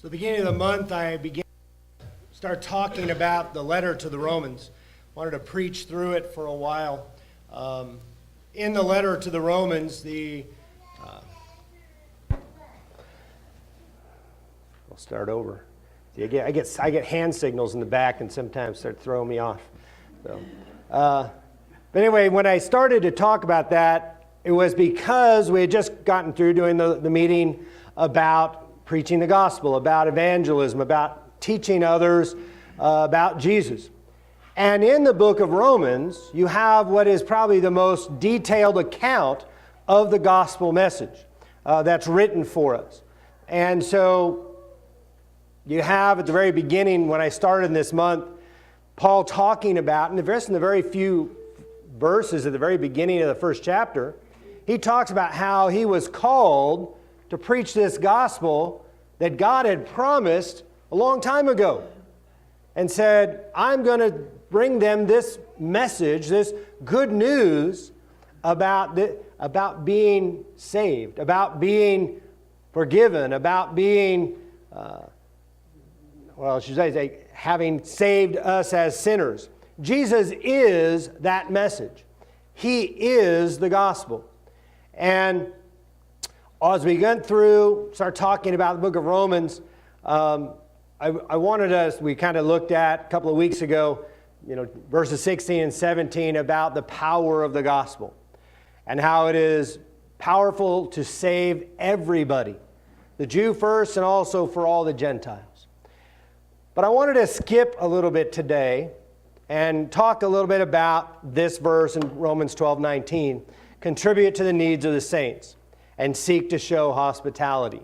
So, the beginning of the month, I start talking about the letter to the Romans. Wanted to preach through it for a while. In the letter to the Romans, I'll start over. See, I get hand signals in the back, and sometimes start throwing me off. So, but anyway, when I started to talk about that, it was because we had just gotten through doing the meeting about preaching the gospel, about evangelism, about teaching others about Jesus. And in the book of Romans, you have what is probably the most detailed account of the gospel message that's written for us. And so you have at the very beginning, when I started this month, Paul talking about, in the very few verses at the very beginning of the first chapter, he talks about how he was called to preach this gospel that God had promised a long time ago, and said, I'm going to bring them this message, this good news about being saved, about being forgiven, about being, having saved us as sinners. Jesus is that message. He is the gospel. And as we went through, start talking about the book of Romans, I wanted us, we kind of looked at a couple of weeks ago, verses 16 and 17 about the power of the gospel and how it is powerful to save everybody, the Jew first and also for all the Gentiles. But I wanted to skip a little bit today and talk a little bit about this verse in Romans 12:19, contribute to the needs of the saints and seek to show hospitality.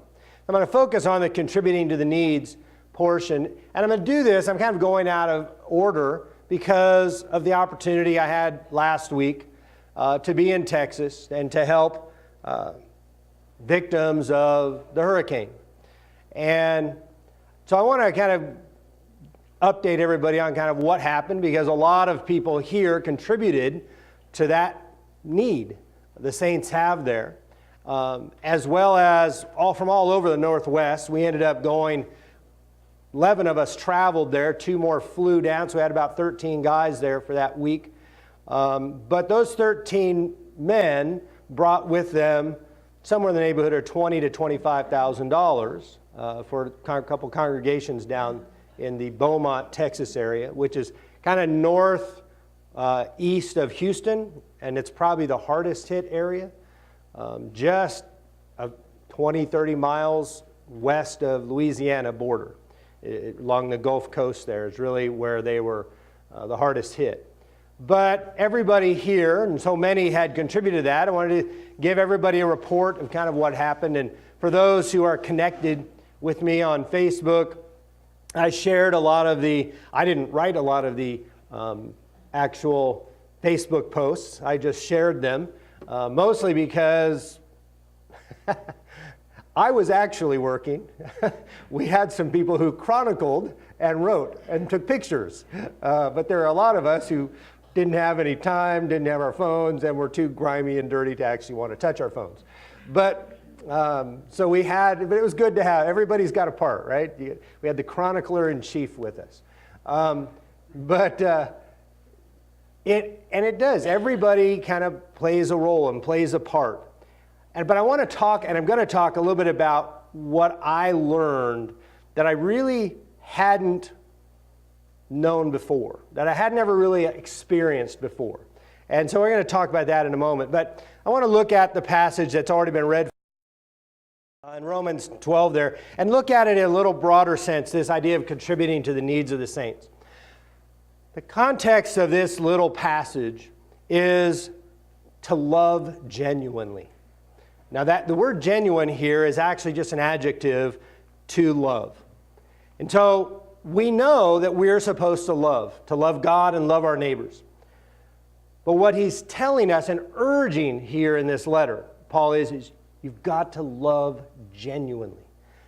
I'm going to focus on the contributing to the needs portion, and I'm going to do this, I'm kind of going out of order because of the opportunity I had last week to be in Texas and to help victims of the hurricane. And so I want to kind of update everybody on kind of what happened, because a lot of people here contributed to that need the saints have there. As well as from all over the Northwest. We ended up going, 11 of us traveled there, 2 more flew down, so we had about 13 guys there for that week. But those 13 men brought with them somewhere in the neighborhood of $20,000 to $25,000 for a couple congregations down in the Beaumont, Texas area, which is kind of north east of Houston, and it's probably the hardest hit area. Just 20, 30 miles west of Louisiana border. Along the Gulf Coast there is really where they were the hardest hit. But everybody here, and so many had contributed to that, I wanted to give everybody a report of kind of what happened. And for those who are connected with me on Facebook, I shared a lot of I didn't write a lot of the actual Facebook posts. I just shared them. Mostly because I was actually working. We had some people who chronicled and wrote and took pictures. But there are a lot of us who didn't have any time, didn't have our phones, and were too grimy and dirty to actually want to touch our phones. But so but it was good to have, everybody's got a part, right? We had the chronicler in chief with us. It does. Everybody kind of plays a role and plays a part. But I want to talk, and I'm going to talk a little bit about what I learned that I really hadn't known before, that I had never really experienced before. And so we're going to talk about that in a moment. But I want to look at the passage that's already been read in Romans 12 there, and look at it in a little broader sense, this idea of contributing to the needs of the saints. The context of this little passage is to love genuinely. Now the word genuine here is actually just an adjective to love. And so we know that we're supposed to love God and love our neighbors. But what he's telling us and urging here in this letter, Paul, is you've got to love genuinely.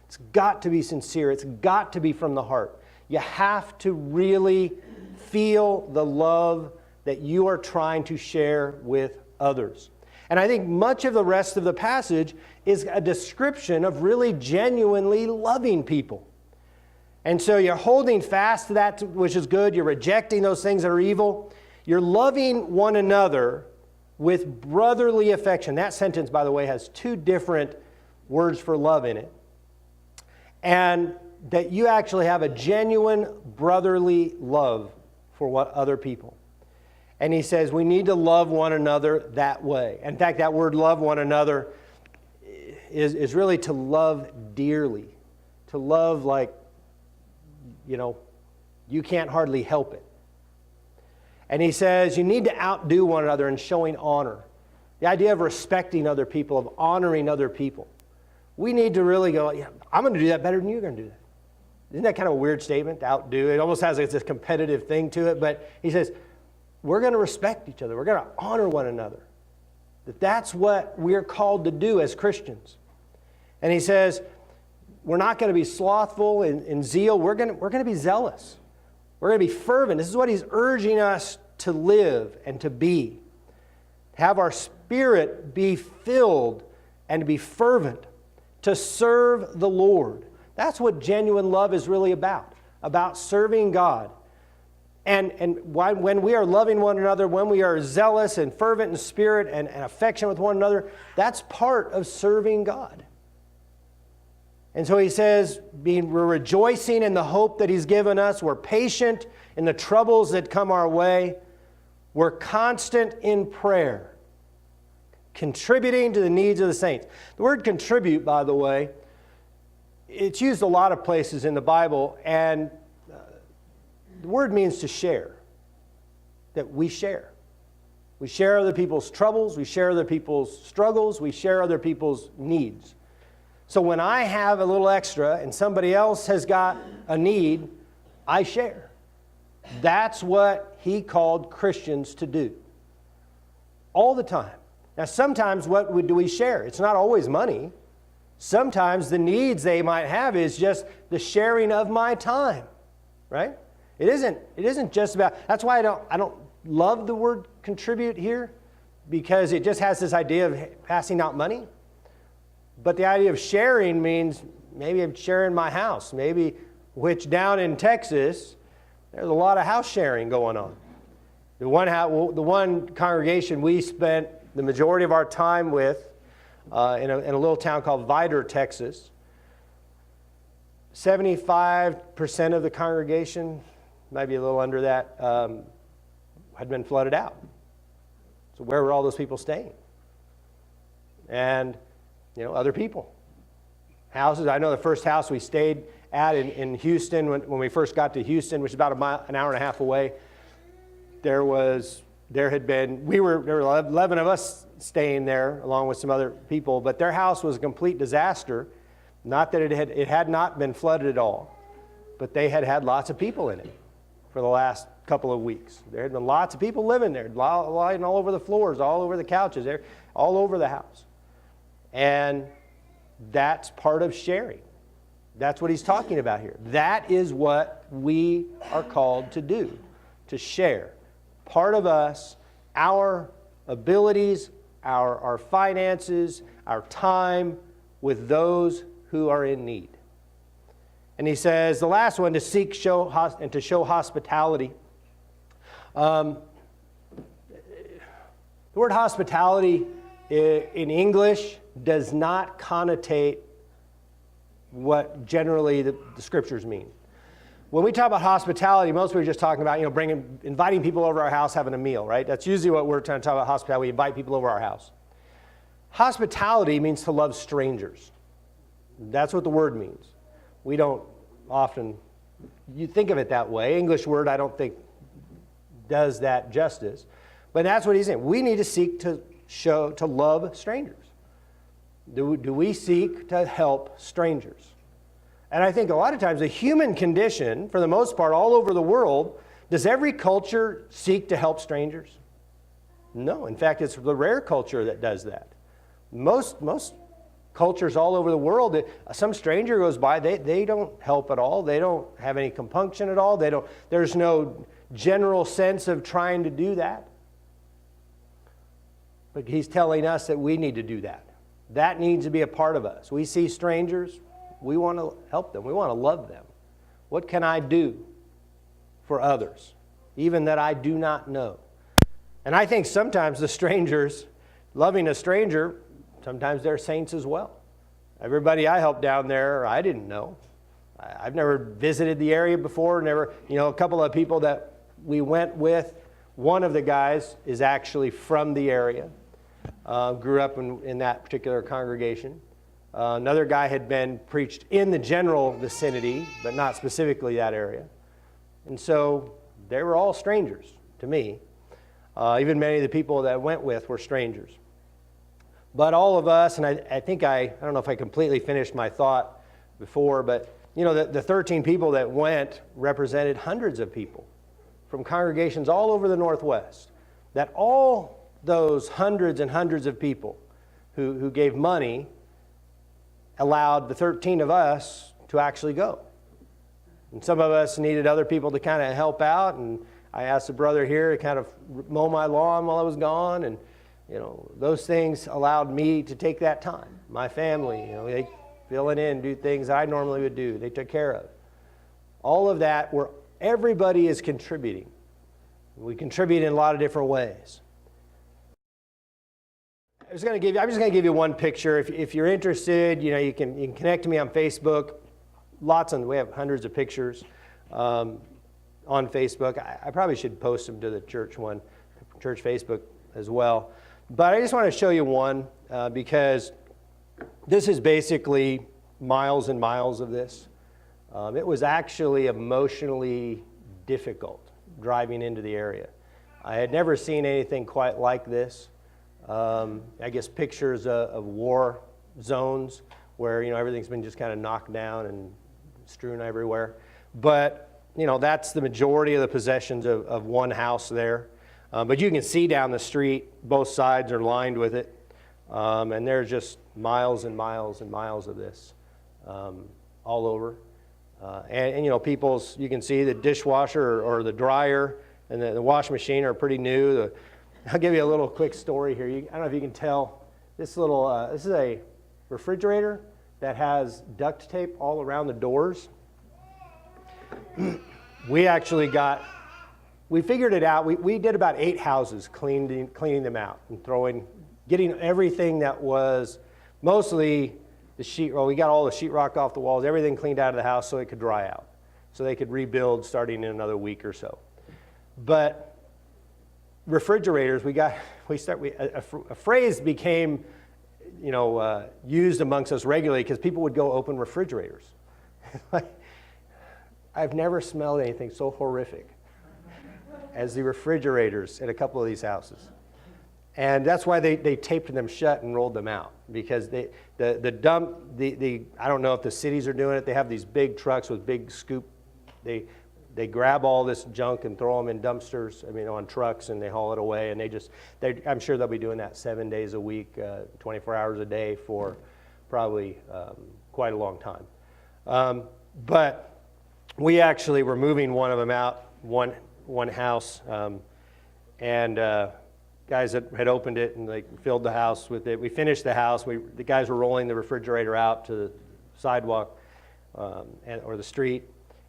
It's got to be sincere. It's got to be from the heart. You have to really feel the love that you are trying to share with others. And I think much of the rest of the passage is a description of really genuinely loving people. And so you're holding fast to that which is good. You're rejecting those things that are evil. You're loving one another with brotherly affection. That sentence, by the way, has two different words for love in it. And that you actually have a genuine brotherly love for what other people. And he says we need to love one another that way. In fact, that word love one another is really to love dearly. To love like, you can't hardly help it. And he says you need to outdo one another in showing honor. The idea of respecting other people, of honoring other people. We need to really go, I'm going to do that better than you're going to do that. Isn't that kind of a weird statement, to outdo? It almost has this competitive thing to it. But he says, we're going to respect each other. We're going to honor one another. That's what we're called to do as Christians. And he says, we're not going to be slothful in zeal. We're going to be zealous. We're going to be fervent. This is what he's urging us to live and to be. Have our spirit be filled and to be fervent, to serve the Lord. That's what genuine love is really about serving God. And when we are loving one another, when we are zealous and fervent in spirit and affection with one another, that's part of serving God. And so he says, we're rejoicing in the hope that he's given us. We're patient in the troubles that come our way. We're constant in prayer, contributing to the needs of the saints. The word contribute, by the way, it's used a lot of places in the Bible, and the word means to share, that we share. We share other people's troubles, we share other people's struggles, we share other people's needs. So when I have a little extra and somebody else has got a need, I share. That's what he called Christians to do. All the time. Now sometimes what do we share? It's not always money. Sometimes the needs they might have is just the sharing of my time. Right? It isn't just about, that's why I don't love the word contribute here, because it just has this idea of passing out money. But the idea of sharing means maybe I'm sharing my house, which down in Texas, there's a lot of house sharing going on. The one congregation we spent the majority of our time with in a little town called Vidor, Texas, 75% of the congregation, maybe a little under that, had been flooded out. So where were all those people staying? And other people. Houses. I know the first house we stayed at in Houston, when we first got to Houston, which is about an hour and a half away, there were 11 of us staying there along with some other people, but their house was a complete disaster. Not that it had not been flooded at all, but they had lots of people in it for the last couple of weeks. There had been lots of people living there, lying all over the floors, all over the couches, all over the house. And that's part of sharing. That's what he's talking about here. That is what we are called to do, to share. Part of us, our abilities, our finances, our time with those who are in need. And he says, the last one, to seek, show, and to show hospitality. The word hospitality in English does not connotate what generally the scriptures mean. When we talk about hospitality, most people are just talking about, inviting people over our house, having a meal, right? That's usually what we're trying to talk about hospitality. We invite people over our house. Hospitality means to love strangers. That's what the word means. We don't often, you think of it that way. English word, I don't think, does that justice. But that's what he's saying. We need to seek to love strangers. Do we seek to help strangers? And I think a lot of times the human condition, for the most part, all over the world, does every culture seek to help strangers? No. In fact, it's the rare culture that does that. Most cultures all over the world, some stranger goes by, they don't help at all. They don't have any compunction at all. There's no general sense of trying to do that. But he's telling us that we need to do that. That needs to be a part of us. We see strangers, we want to help them. We want to love them. What can I do for others, even that I do not know? And I think sometimes the strangers, loving a stranger, sometimes they're saints as well. Everybody I helped down there, I didn't know. I've never visited the area before, a couple of people that we went with, one of the guys is actually from the area, grew up in that particular congregation. Another guy had been preached in the general vicinity, but not specifically that area. And so they were all strangers to me. Even many of the people that I went with were strangers. But all of us, and I think I don't know if I completely finished my thought before, but the 13 people that went represented hundreds of people from congregations all over the Northwest. That all those hundreds and hundreds of people who gave money allowed the 13 of us to actually go. And some of us needed other people to kind of help out, and I asked a brother here to kind of mow my lawn while I was gone, and those things allowed me to take that time. My family, they filling in, do things I normally would do. They took care of. All of that, where everybody is contributing. We contribute in a lot of different ways. I'm just going to give you one picture. If you're interested, you can connect to me on Facebook. We have hundreds of pictures on Facebook. I probably should post them to the church Facebook as well. But I just want to show you one because this is basically miles and miles of this. It was actually emotionally difficult driving into the area. I had never seen anything quite like this. I guess pictures of war zones where everything's been just kind of knocked down and strewn everywhere. But that's the majority of the possessions of one house there. But you can see down the street, both sides are lined with it. And there's just miles and miles and miles of this all over. And you can see the dishwasher or the dryer and the washing machine are pretty new. I'll give you a little quick story here. I don't know if you can tell. This is a refrigerator that has duct tape all around the doors. We figured it out. We did about 8 houses, cleaning them out and getting everything that was mostly the sheetrock. We got all the sheetrock off the walls, everything cleaned out of the house so it could dry out, so they could rebuild starting in another week or so. But refrigerators, a phrase became, used amongst us regularly because people would go open refrigerators. I've never smelled anything so horrific as the refrigerators at a couple of these houses. And that's why they taped them shut and rolled them out, because I don't know if the cities are doing it. They have these big trucks with big scoop. They grab all this junk and throw them in dumpsters, on trucks, and they haul it away. And I'm sure they'll be doing that 7 days a week, 24 hours a day for probably quite a long time. But we actually were moving one of them out, one house, and guys that had opened it and they filled the house with it. We finished the house. The guys were rolling the refrigerator out to the sidewalk or the street.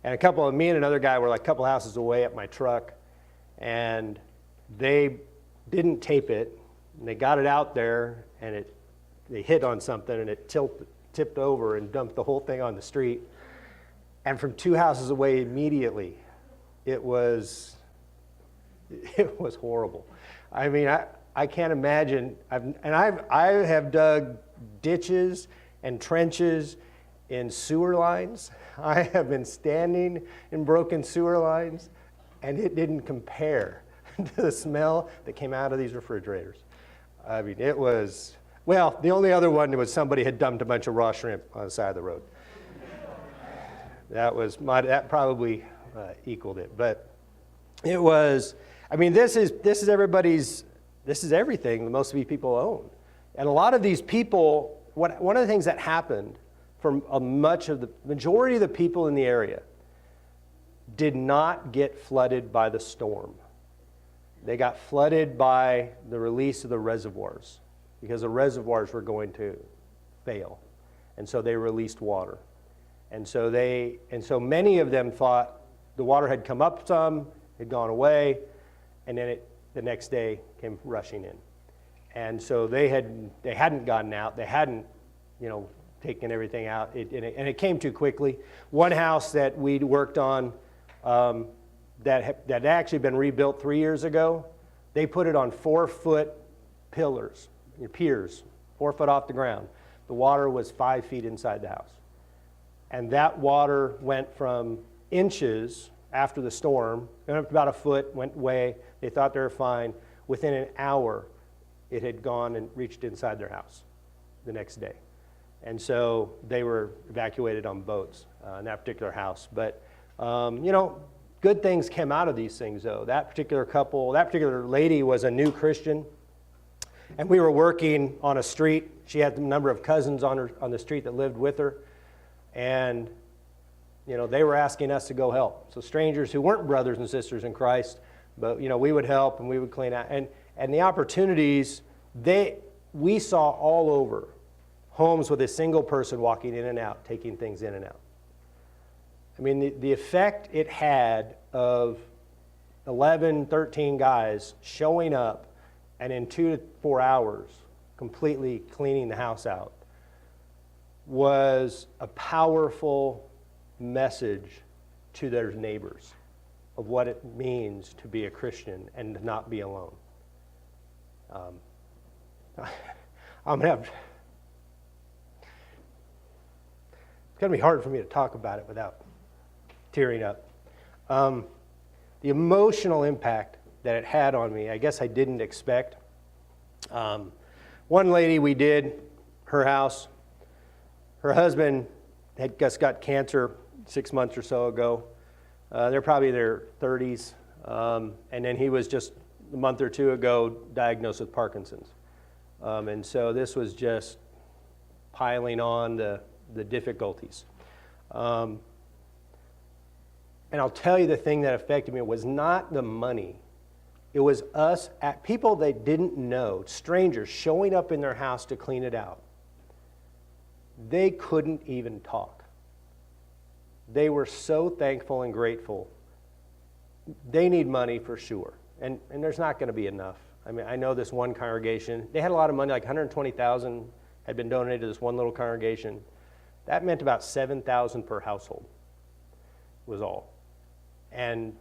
And me and another guy were like a couple houses away at my truck, and they didn't tape it. And they got it out there, and they hit on something, and it tipped over and dumped the whole thing on the street. And from 2 houses away immediately, it was horrible. I can't imagine. I have dug ditches and trenches in sewer lines. I have been standing in broken sewer lines, and it didn't compare to the smell that came out of these refrigerators. It was, the only other one was somebody had dumped a bunch of raw shrimp on the side of the road. That probably equaled it, but it was, this is everybody's, this is everything that most of these people own. And a lot of these people, one of the things that happened for the majority of the people in the area did not get flooded by the storm. They got flooded by the release of the reservoirs, because the reservoirs were going to fail. And so they released water. And so many of them thought the water had come up some, had gone away, and then the next day came rushing in. And so they hadn't gotten out. They hadn't, taken everything out. And it came too quickly. One house that we'd worked on that had actually been rebuilt 3 years ago, they put it on 4-foot piers, 4 foot off the ground. The water was 5 feet inside the house. And that water went from inches after the storm, went up about a foot, went away. They thought they were fine. Within an hour, it had gone and reached inside their house the next day. And so they were evacuated on boats in that particular house. But, good things came out of these things, though. That particular lady was a new Christian. And we were working on a street. She had a number of cousins on the street that lived with her. And, they were asking us to go help. So strangers who weren't brothers and sisters in Christ, but, we would help and we would clean out. And the opportunities, we saw all over homes with a single person walking in and out, taking things in and out. I mean, the effect it had of 11, 13 guys showing up and in 2 to 4 hours completely cleaning the house out was a powerful message to their neighbors of what it means to be a Christian and to not be alone. I'm going to have... It's going to be hard for me to talk about it without tearing up. The emotional impact that it had on me, I guess I didn't expect. One lady we did, her house, her husband had just got cancer 6 months or so ago. They're probably in their 30s. And then he was just a month or two ago diagnosed with Parkinson's. And so this was just piling on the difficulties. And I'll tell you, the thing that affected me was not the money. It was us, people they didn't know, strangers showing up in their house to clean it out. They couldn't even talk. They were so thankful and grateful. They need money for sure, and there's not going to be enough. I mean, I know this one congregation, they had a lot of money, like $120,000 had been donated to this one little congregation. That meant about $7,000 per household was all. And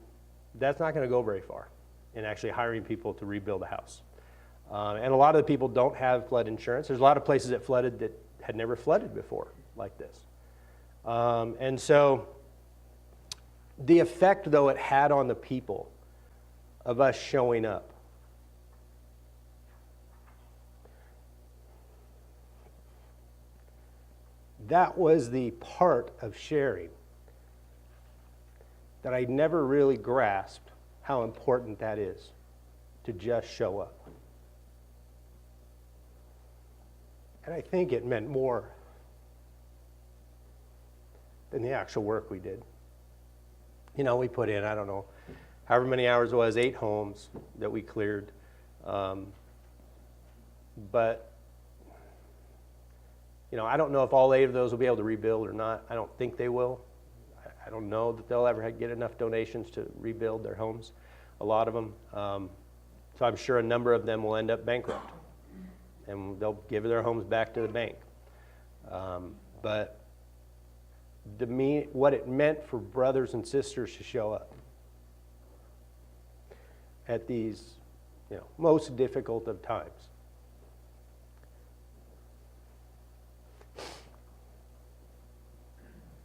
that's not going to go very far in actually hiring people to rebuild a house. And a lot of the people don't have flood insurance. There's a lot of places that flooded that had never flooded before like this. And so the effect, though, it had on the people of us showing up, that was the part of sharing that I never really grasped how important that is, to just show up. And I think it meant more than the actual work we did. We put in, I don't know, however many hours it was, 8 homes that we cleared. But I don't know if all 8 of those will be able to rebuild or not. I don't think they will. I don't know that they'll ever get enough donations to rebuild their homes, a lot of them. So I'm sure a number of them will end up bankrupt, and they'll give their homes back to the bank. But what it meant for brothers and sisters to show up at these most difficult of times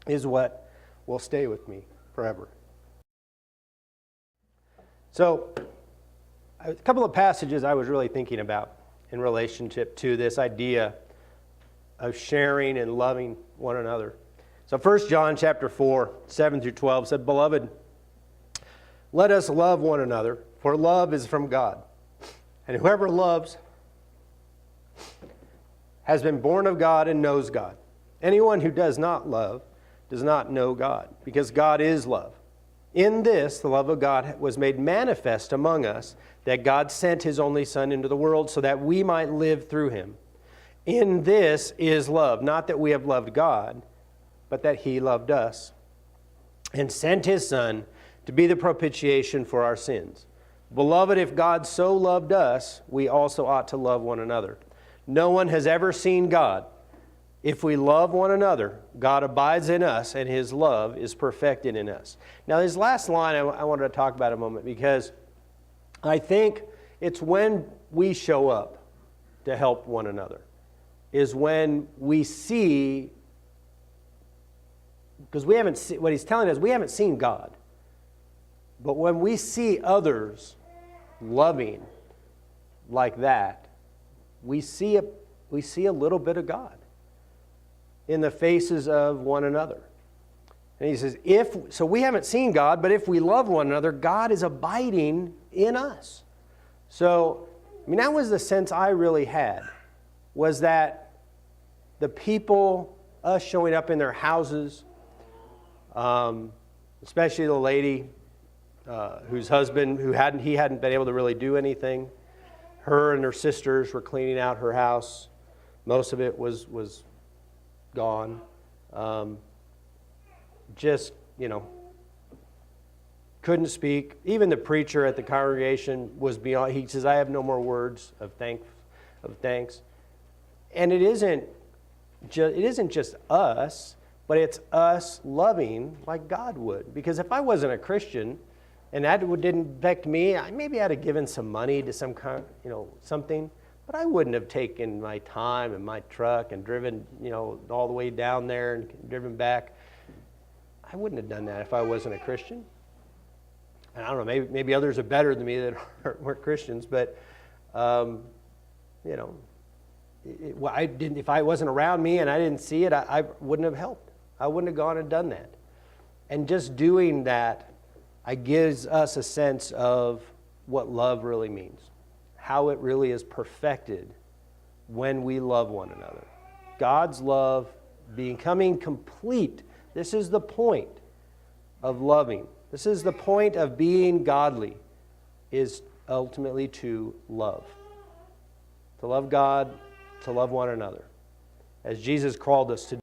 is what will stay with me forever. So, a couple of passages I was really thinking about in relationship to this idea of sharing and loving one another. So 1 John chapter 4, 7 through 12 said, "Beloved, let us love one another, for love is from God. And whoever loves has been born of God and knows God. Anyone who does not love does not know God, because God is love. In this, the love of God was made manifest among us, that God sent his only Son into the world so that we might live through him. In this is love, not that we have loved God, but that he loved us and sent his Son to be the propitiation for our sins. Beloved, if God so loved us, we also ought to love one another. No one has ever seen God. If we love one another, God abides in us, and his love is perfected in us. Now, this last line I wanted to talk about a moment, because I think it's when we show up to help one another, is when we see, because we haven't seen, what he's telling us, we haven't seen God. But when we see others loving like that, we see a little bit of God in the faces of one another. And he says, so we haven't seen God, but if we love one another, God is abiding in us. So, I mean, that was the sense I really had, was that the people, us showing up in their houses, especially the lady whose husband, he hadn't been able to really do anything. Her and her sisters were cleaning out her house. Most of it was gone. Just, couldn't speak. Even the preacher at the congregation was beyond. He says, "I have no more words of thanks." And it isn't just us, but it's us loving like God would. Because if I wasn't a Christian, and that didn't affect me, maybe I'd have given some money to some kind, something, but I wouldn't have taken my time and my truck and driven, all the way down there and driven back. I wouldn't have done that if I wasn't a Christian. And I don't know, maybe others are better than me that weren't Christians, but, if I wasn't around me and I didn't see it, I wouldn't have helped. I wouldn't have gone and done that. And just doing that, it gives us a sense of what love really means, how it really is perfected when we love one another. God's love becoming complete. This is the point of loving. This is the point of being godly, is ultimately to love. To love God, to love one another, as Jesus called us to do.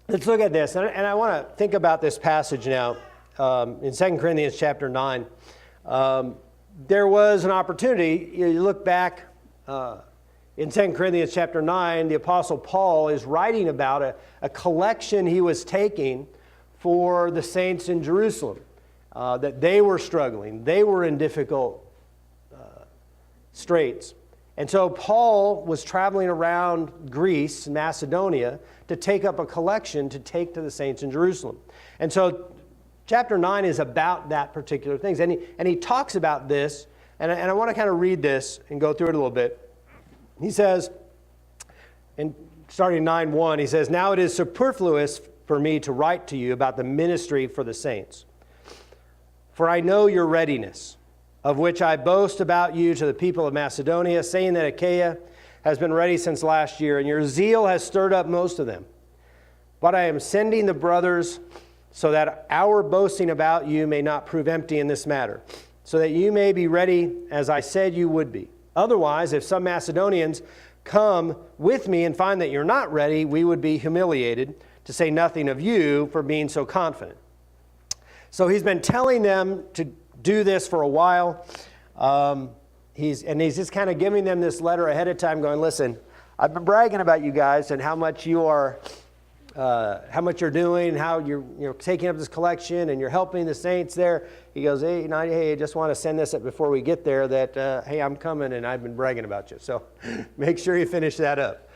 Let's look at this, and I want to think about this passage now. In 2 Corinthians chapter 9, there was an opportunity. You look back in 2 Corinthians chapter 9, the Apostle Paul is writing about a collection he was taking for the saints in Jerusalem, that they were struggling. They were in difficult straits. And so Paul was traveling around Greece, Macedonia, to take up a collection to take to the saints in Jerusalem. And so chapter 9 is about that particular thing. And he talks about this, and I want to kind of read this and go through it a little bit. He says, starting 9:1, he says, "Now it is superfluous for me to write to you about the ministry for the saints. For I know your readiness, of which I boast about you to the people of Macedonia, saying that Achaia has been ready since last year, and your zeal has stirred up most of them. But I am sending the brothers so that our boasting about you may not prove empty in this matter, so that you may be ready as I said you would be. Otherwise, if some Macedonians come with me and find that you're not ready, we would be humiliated, to say nothing of you for being so confident." So he's been telling them to do this for a while. He's just kind of giving them this letter ahead of time, going, "Listen, I've been bragging about you guys and how much you're doing, how you're taking up this collection and you're helping the saints there." He goes, hey, I just want to send this up before we get there that, hey, I'm coming and I've been bragging about you. So make sure you finish that up.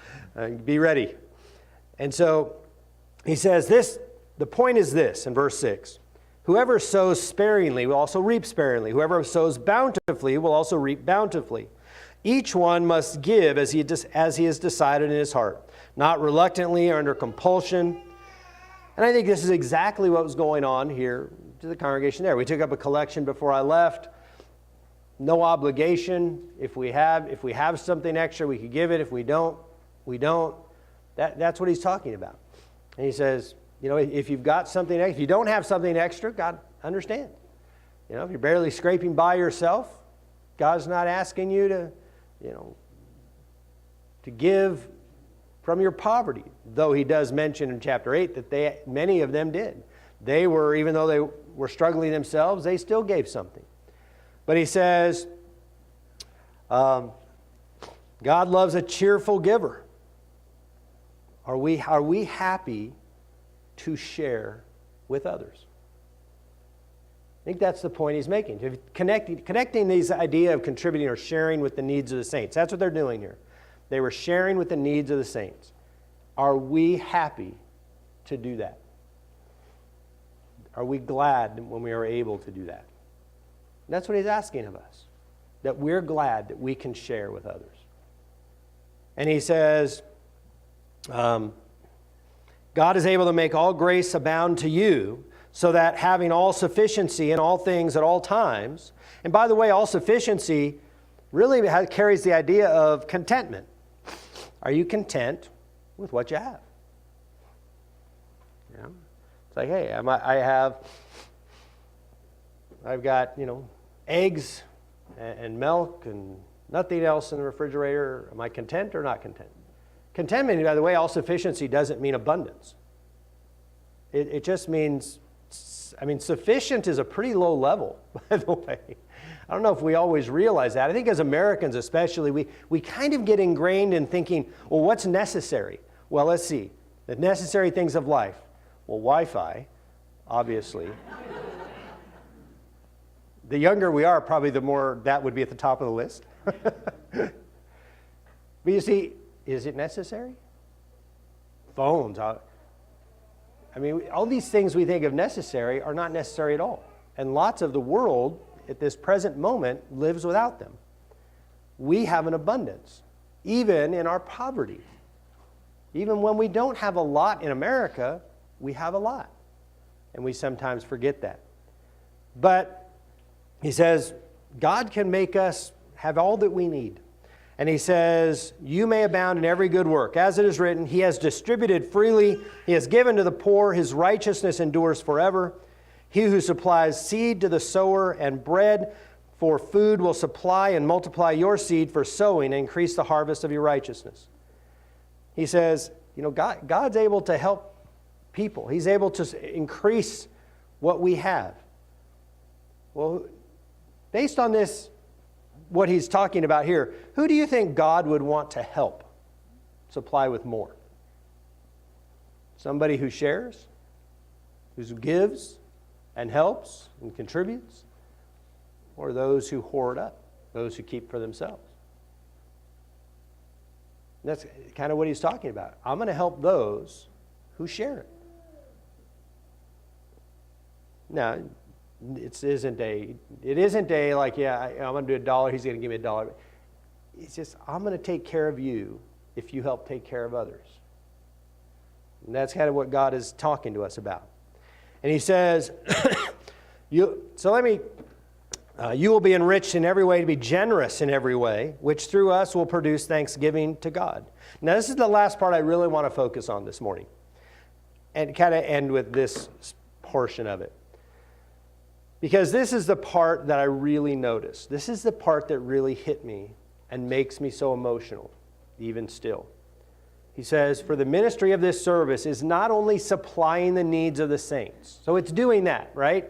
Be ready. And so he says the point is this in verse 6. "Whoever sows sparingly will also reap sparingly. Whoever sows bountifully will also reap bountifully. Each one must give as he has decided in his heart, not reluctantly or under compulsion." And I think this is exactly what was going on here to the congregation there. We took up a collection before I left. No obligation. If we have something extra, we could give it. If we don't, we don't. That's what he's talking about. And he says, if you've got something, if you don't have something extra, God understands. If you're barely scraping by yourself, God's not asking you to give from your poverty. Though he does mention in chapter 8 that many of them did. They were, even though they were struggling themselves, they still gave something. But he says, God loves a cheerful giver. Are we happy to share with others? I think that's the point he's making. Connecting these idea of contributing or sharing with the needs of the saints. That's what they're doing here. They were sharing with the needs of the saints. Are we happy to do that? Are we glad when we are able to do that? And that's what he's asking of us. That we're glad that we can share with others. And he says, God is able to make all grace abound to you, so that having all sufficiency in all things at all times, and by the way, all sufficiency really carries the idea of contentment. Are you content with what you have? Yeah. It's like, hey, I've got, eggs and milk and nothing else in the refrigerator. Am I content or not content? Contentment, by the way, all sufficiency doesn't mean abundance. It just means, sufficient is a pretty low level, by the way. I don't know if we always realize that. I think as Americans especially, we kind of get ingrained in thinking, well, what's necessary? Well, let's see. The necessary things of life. Well, Wi-Fi, obviously. The younger we are, probably the more that would be at the top of the list. But you see, is it necessary? Phones. All these things we think of necessary are not necessary at all. And lots of the world at this present moment lives without them. We have an abundance, even in our poverty. Even when we don't have a lot in America, we have a lot. And we sometimes forget that. But he says, God can make us have all that we need. And he says, you may abound in every good work. As it is written, he has distributed freely. He has given to the poor. His righteousness endures forever. He who supplies seed to the sower and bread for food will supply and multiply your seed for sowing and increase the harvest of your righteousness. He says, God's able to help people. He's able to increase what we have. Well, based on this, what he's talking about here, who do you think God would want to help supply with more? Somebody who shares, who gives and helps and contributes, or those who hoard up, those who keep for themselves? And that's kind of what he's talking about. I'm going to help those who share it. Now, it isn't a like, I'm going to do $1, he's going to give me $1. It's just, I'm going to take care of you if you help take care of others. And that's kind of what God is talking to us about. And he says, you will be enriched in every way to be generous in every way, which through us will produce thanksgiving to God. Now, this is the last part I really want to focus on this morning and kind of end with this portion of it. Because this is the part that I really noticed. This is the part that really hit me and makes me so emotional, even still. He says, for the ministry of this service is not only supplying the needs of the saints. So it's doing that, right?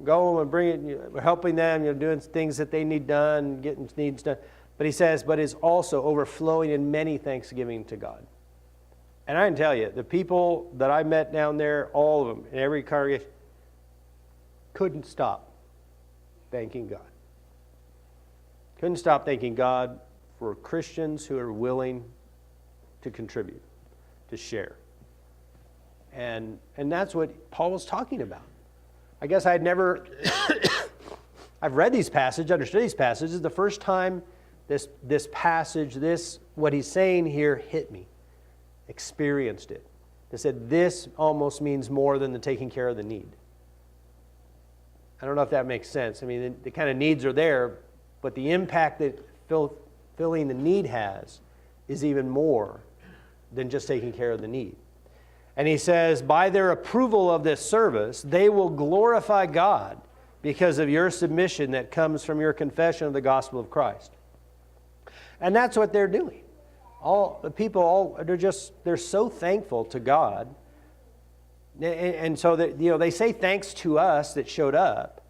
Go and bring it, we're helping them, doing things that they need done, getting needs done. But he says, but is also overflowing in many thanksgiving to God. And I can tell you, the people that I met down there, all of them, in every congregation, couldn't stop thanking God. Couldn't stop thanking God for Christians who are willing to contribute, to share. And that's what Paul was talking about. I guess I've read these passages, understood these passages. The first time this passage, what he's saying here hit me, experienced it. They said this almost means more than the taking care of the need. I don't know if that makes sense. The kind of needs are there, but the impact that filling the need has is even more than just taking care of the need. And he says, by their approval of this service, they will glorify God because of your submission that comes from your confession of the gospel of Christ. And that's what they're doing. all the people, they're so thankful to God. And so that, they say thanks to us that showed up,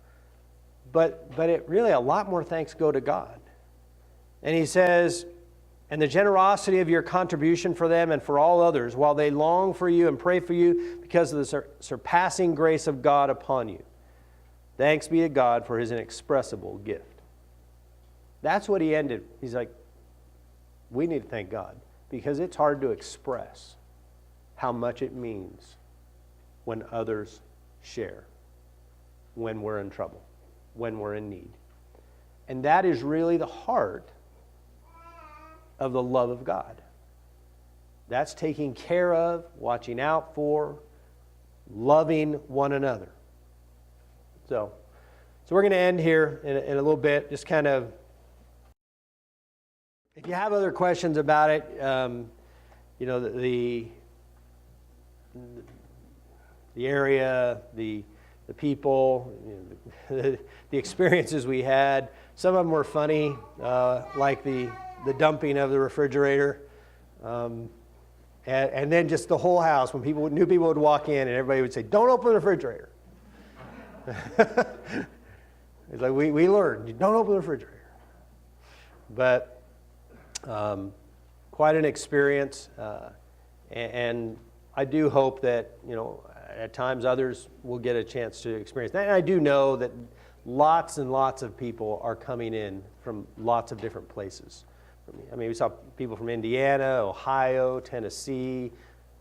but it really, a lot more thanks go to God. And he says, and the generosity of your contribution for them and for all others, while they long for you and pray for you because of the surpassing grace of God upon you. Thanks be to God for his inexpressible gift. That's what he ended. He's like, we need to thank God, because it's hard to express how much it means when others share, when we're in trouble, when we're in need. And that is really the heart of the love of God. That's taking care of, watching out for, loving one another. So we're going to end here in a little bit, just kind of, if you have other questions about it, the area, the people, the experiences we had. Some of them were funny, like the dumping of the refrigerator, and then just the whole house. When new people would walk in, and everybody would say, "Don't open the refrigerator." It's like we learned, don't open the refrigerator. But quite an experience, and I do hope that at times others will get a chance to experience that. And I do know that lots and lots of people are coming in from lots of different places. I mean, we saw people from Indiana, Ohio, Tennessee,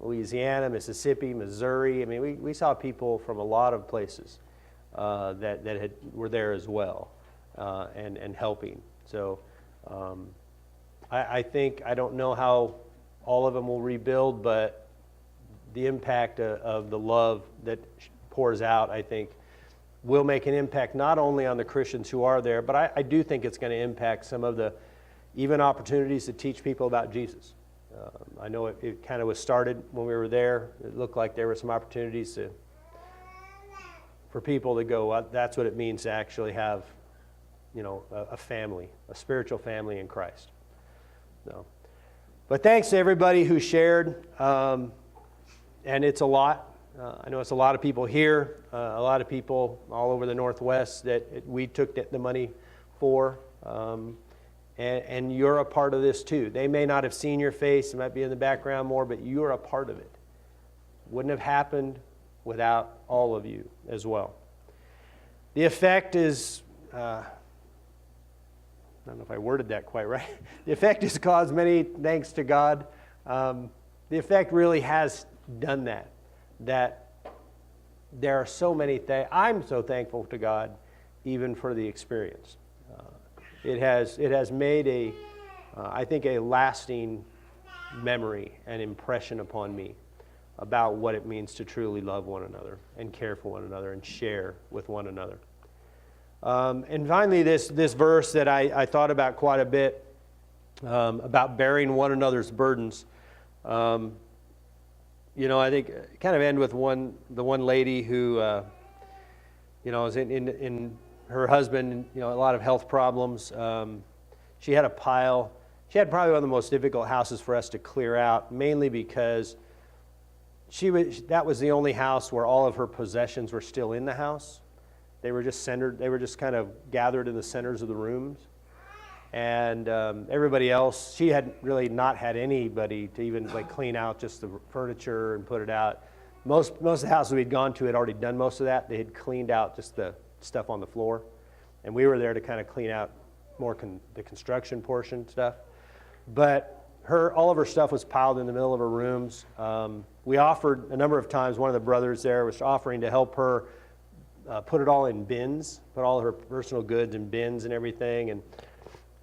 Louisiana, Mississippi, Missouri. I mean, we saw people from a lot of places that were there as well, and helping. So I think, I don't know how all of them will rebuild, but the impact of the love that pours out, I think, will make an impact not only on the Christians who are there, but I do think it's going to impact some of the even opportunities to teach people about Jesus. I know it kind of was started when we were there. It looked like there were some opportunities for people to go, well, that's what it means to actually have, a family, a spiritual family in Christ. So, but thanks to everybody who shared. And it's a lot. I know it's a lot of people here, a lot of people all over the Northwest that we took the money for. And you're a part of this too. They may not have seen your face, it might be in the background more, but you're a part of it. Wouldn't have happened without all of you as well. The effect is, I don't know if I worded that quite right. The effect has caused many thanks to God. The effect really has done that there are so many things. I'm so thankful to God even for the experience. It has made I think a lasting memory and impression upon me about what it means to truly love one another and care for one another and share with one another. And finally, this verse that I thought about quite a bit, about bearing one another's burdens. I think kind of end with the one lady who, was in her husband, a lot of health problems. She had a pile. She had probably one of the most difficult houses for us to clear out, mainly because that was the only house where all of her possessions were still in the house. They were just centered. They were just kind of gathered in the centers of the rooms. And everybody else, she had really not had anybody to even clean out just the furniture and put it out. Most of the houses we'd gone to had already done most of that. They had cleaned out just the stuff on the floor, and we were there to kind of clean out more the construction portion stuff. But all of her stuff was piled in the middle of her rooms. We offered a number of times. One of the brothers there was offering to help her put it all in bins, put all of her personal goods in bins and everything, and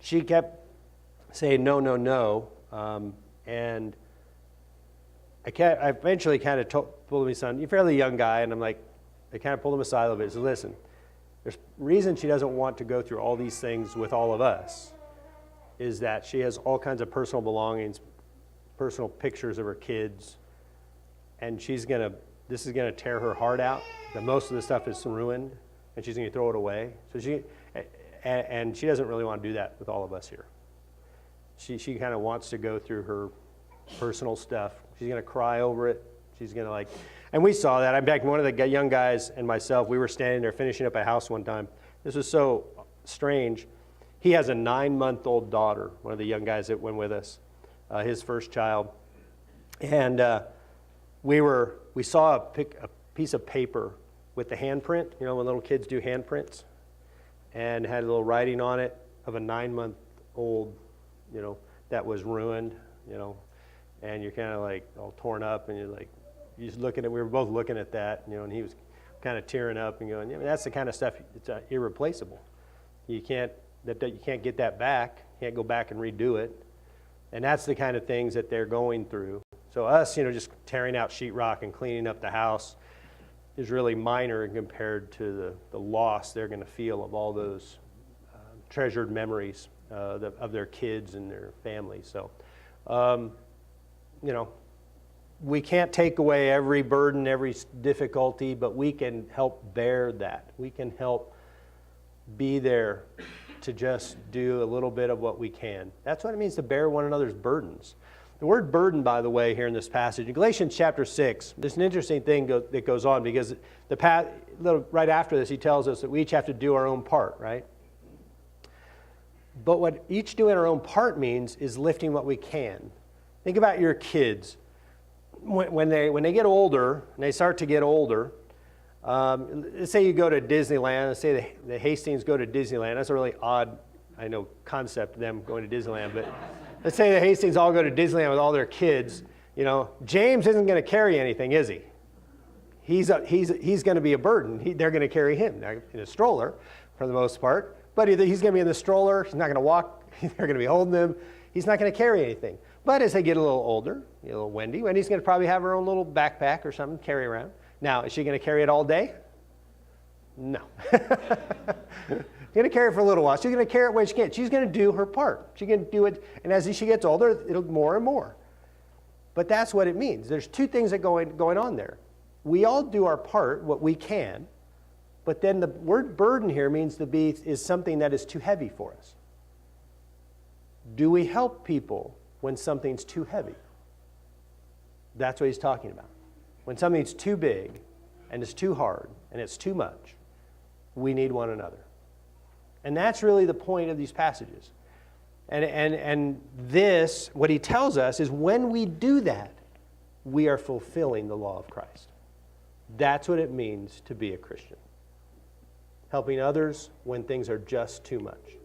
she kept saying no, no, no, and I eventually kind of pulled me, son, you're a fairly young guy, and I kind of pulled him aside a little bit. So listen, there's reason she doesn't want to go through all these things with all of us is that she has all kinds of personal belongings, personal pictures of her kids, and this is gonna tear her heart out. That most of the stuff is ruined, and she's gonna throw it away. So she doesn't really want to do that with all of us here. she kind of wants to go through her personal stuff. She's going to cry over it. She's going to and we saw that. In fact, one of the young guys and myself, we were standing there finishing up a house one time. This was so strange. He has a 9-month-old daughter, one of the young guys that went with us, his first child. And we saw a piece of paper with the handprint, when little kids do handprints, and had a little writing on it of a 9-month-old, that was ruined, and you're kind of all torn up, and you're just looking at, we were both looking at that, and he was kind of tearing up and going, that's the kind of stuff, it's irreplaceable. You can't get that back, can't go back and redo it. And that's the kind of things that they're going through. So us, just tearing out sheetrock and cleaning up the house is really minor compared to the loss they're going to feel of all those treasured memories of their kids and their families. So, we can't take away every burden, every difficulty, but we can help bear that. We can help be there to just do a little bit of what we can. That's what it means to bear one another's burdens. The word burden, by the way, here in this passage, in Galatians chapter 6, there's an interesting thing that goes on, because right after this, he tells us that we each have to do our own part, right? But what each doing our own part means is lifting what we can. Think about your kids. When they get older, and they start to get older, let's say you go to Disneyland. Let's say the Hastings go to Disneyland. That's a really odd, concept, them going to Disneyland. But let's say the Hastings all go to Disneyland with all their kids. James isn't going to carry anything, is he? He's going to be a burden. They're going to carry him in a stroller for the most part. But he's going to be in the stroller. He's not going to walk. They're going to be holding him. He's not going to carry anything. But as they get a little older, little Wendy's going to probably have her own little backpack or something to carry around. Now, is she going to carry it all day? No. She's going to carry it for a little while. She's going to carry it when she can. She's going to do her part. She's going to do it, and as she gets older, it'll more and more. But that's what it means. There's two things that going on there. We all do our part, what we can, but then the word burden here means is something that is too heavy for us. Do we help people when something's too heavy? That's what he's talking about. When something's too big and it's too hard and it's too much, we need one another. And that's really the point of these passages. And this, what he tells us, is when we do that, we are fulfilling the law of Christ. That's what it means to be a Christian. Helping others when things are just too much.